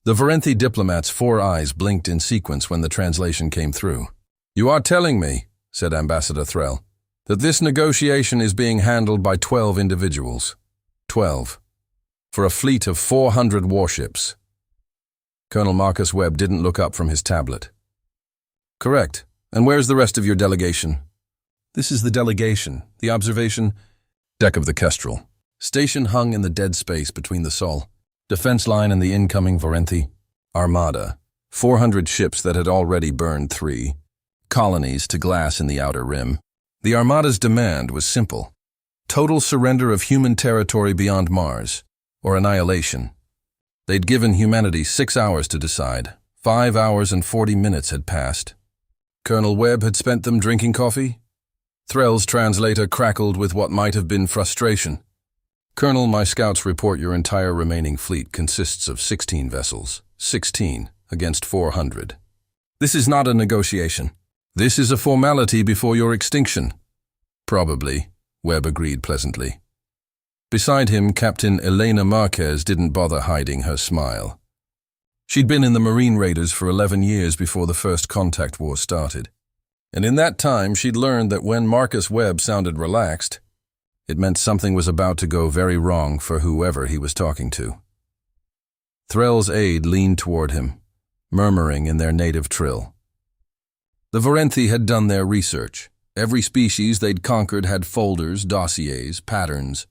The Vorenthi diplomat's 4 eyes blinked in sequence when the translation came through. "You are telling me," said Ambassador Threll, "that this negotiation is being handled by 12 individuals. 12. For a fleet of 400 warships." Colonel Marcus Webb didn't look up from his tablet. "Correct. And where's the rest of your delegation?" "This is the delegation. The observation deck of the Kestrel. Station hung in the dead space between the Sol, defense line and the incoming Vorenthi Armada. 400 ships that had already burned 3 colonies to glass in the outer rim. The Armada's demand was simple: total surrender of human territory beyond Mars, or annihilation. They'd given humanity 6 hours to decide. 5 hours and 40 minutes had passed. Colonel Webb had spent them drinking coffee? Threll's translator crackled with what might have been frustration. "Colonel, my scouts report your entire remaining fleet consists of 16 vessels. 16 against 400. This is not a negotiation. This is a formality before your extinction." "Probably," Webb agreed pleasantly. Beside him, Captain Elena Marquez didn't bother hiding her smile. She'd been in the Marine Raiders for 11 years before the First Contact War started. And in that time, she'd learned that when Marcus Webb sounded relaxed, it meant something was about to go very wrong for whoever he was talking to. Threll's aide leaned toward him, murmuring in their native trill. The Vorenthi had done their research. Every species they'd conquered had folders, dossiers, patterns.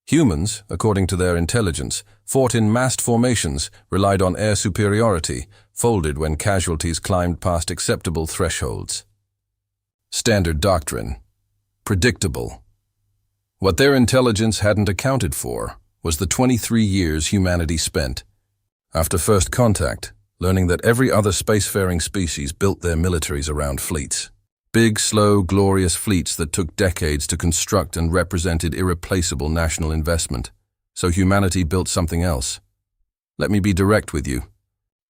Humans, according to their intelligence, fought in massed formations, relied on air superiority, folded when casualties climbed past acceptable thresholds. Standard doctrine. Predictable. What their intelligence hadn't accounted for was the 23 years humanity spent, after first contact, learning that every other spacefaring species built their militaries around fleets. Big, slow, glorious fleets that took decades to construct and represented irreplaceable national investment. So humanity built something else. "Let me be direct with you."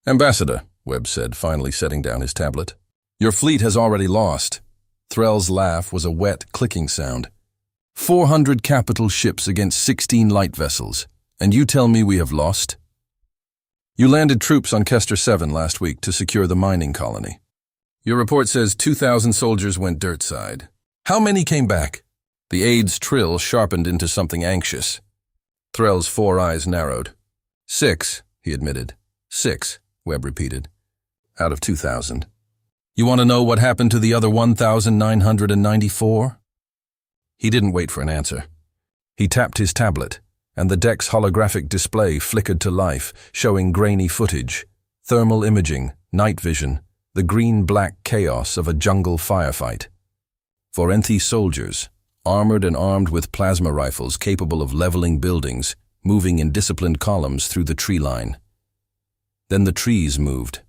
"Ambassador," Webb said, finally setting down his tablet. "Your fleet has already lost." Threll's laugh was a wet, clicking sound. 400 capital ships against 16 light vessels, and you tell me we have lost? You landed troops on Kester 7 last week to secure the mining colony. Your report says 2,000 soldiers went dirtside. How many came back? The aide's trill sharpened into something anxious. Threll's 4 eyes narrowed. 6, he admitted. 6, Webb repeated. Out of 2,000. You want to know what happened to the other 1,994? He didn't wait for an answer. He tapped his tablet, and the deck's holographic display flickered to life, showing grainy footage, thermal imaging, night vision, the green-black chaos of a jungle firefight. Vorenthi soldiers, armored and armed with plasma rifles capable of leveling buildings, moving in disciplined columns through the tree line. Then the trees moved.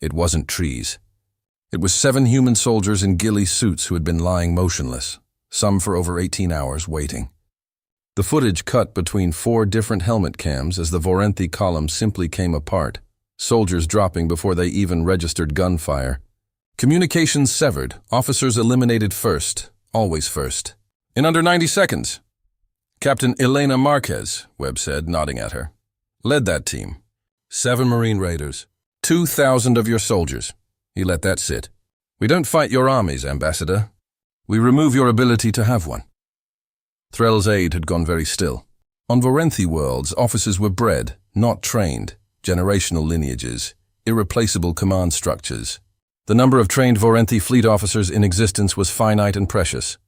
It wasn't trees. It was 7 human soldiers in ghillie suits who had been lying motionless, some for over 18 hours waiting. The footage cut between 4 different helmet cams as the Vorenthi column simply came apart, soldiers dropping before they even registered gunfire. Communications severed, officers eliminated first, always first. In under 90 seconds. Captain Elena Marquez, Webb said, nodding at her, led that team. 7 Marine Raiders, 2,000 of your soldiers. He let that sit. We don't fight your armies, Ambassador. We remove your ability to have one. Threll's aide had gone very still. On Vorenthi worlds, officers were bred, not trained. Generational lineages, irreplaceable command structures. The number of trained Vorenthi fleet officers in existence was finite and precious.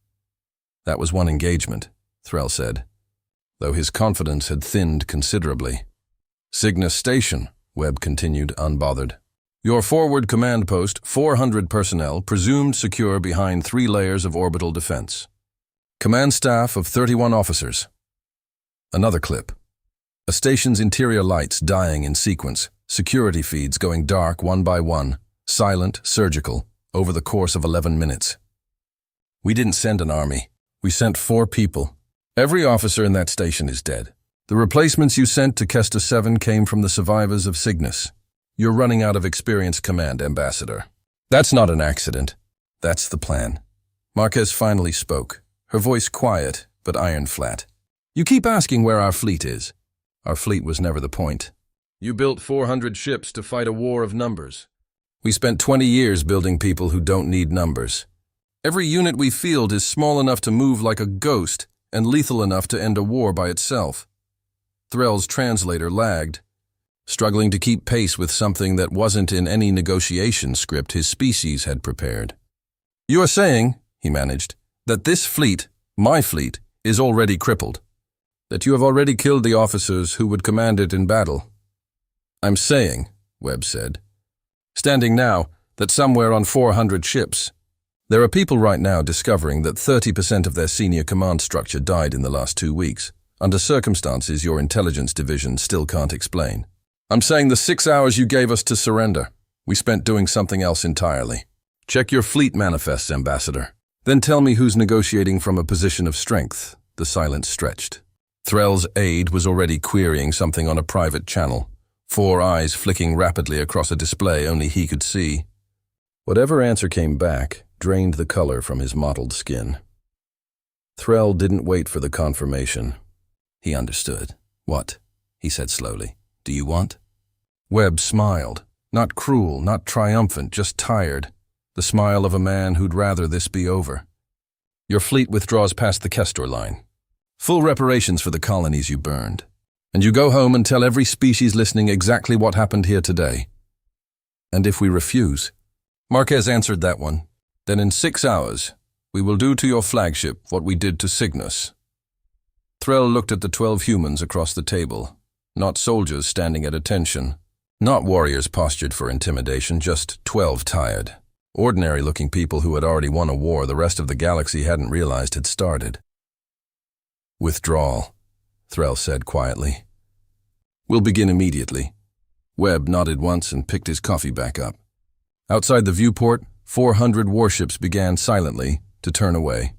That was one engagement, Threll said, though his confidence had thinned considerably. Cygnus Station, Webb continued, unbothered. Your forward command post, 400 personnel, presumed secure behind 3 layers of orbital defense. Command staff of 31 officers. Another clip. A station's interior lights dying in sequence, security feeds going dark one by one, silent, surgical, over the course of 11 minutes. We didn't send an army. We sent 4 people. Every officer in that station is dead. The replacements you sent to Kester 7 came from the survivors of Cygnus. You're running out of experienced command, Ambassador. That's not an accident. That's the plan. Marquez finally spoke, her voice quiet but iron flat. You keep asking where our fleet is. Our fleet was never the point. You built 400 ships to fight a war of numbers. We spent 20 years building people who don't need numbers. Every unit we field is small enough to move like a ghost and lethal enough to end a war by itself. Threll's translator lagged, struggling to keep pace with something that wasn't in any negotiation script his species had prepared. You are saying, he managed, that this fleet, my fleet, is already crippled. That you have already killed the officers who would command it in battle. I'm saying, Webb said, standing now, that somewhere on 400 ships, there are people right now discovering that 30% of their senior command structure died in the last 2 weeks, under circumstances your intelligence division still can't explain. I'm saying the 6 hours you gave us to surrender, we spent doing something else entirely. Check your fleet manifests, Ambassador. Then tell me who's negotiating from a position of strength. The silence stretched. Threll's aide was already querying something on a private channel, 4 eyes flicking rapidly across a display only he could see. Whatever answer came back drained the color from his mottled skin. Threll didn't wait for the confirmation. He understood. What? He said slowly. Do you want? Webb smiled. Not cruel, not triumphant, just tired. The smile of a man who'd rather this be over. Your fleet withdraws past the Kestor line. Full reparations for the colonies you burned. And you go home and tell every species listening exactly what happened here today. And if we refuse? Marquez answered that one. Then in 6 hours, we will do to your flagship what we did to Cygnus. Threll looked at the 12 humans across the table, not soldiers standing at attention, not warriors postured for intimidation, just 12 tired, ordinary-looking people who had already won a war the rest of the galaxy hadn't realized had started. Withdrawal, Threll said quietly. We'll begin immediately. Webb nodded once and picked his coffee back up. Outside the viewport, 400 warships began silently to turn away.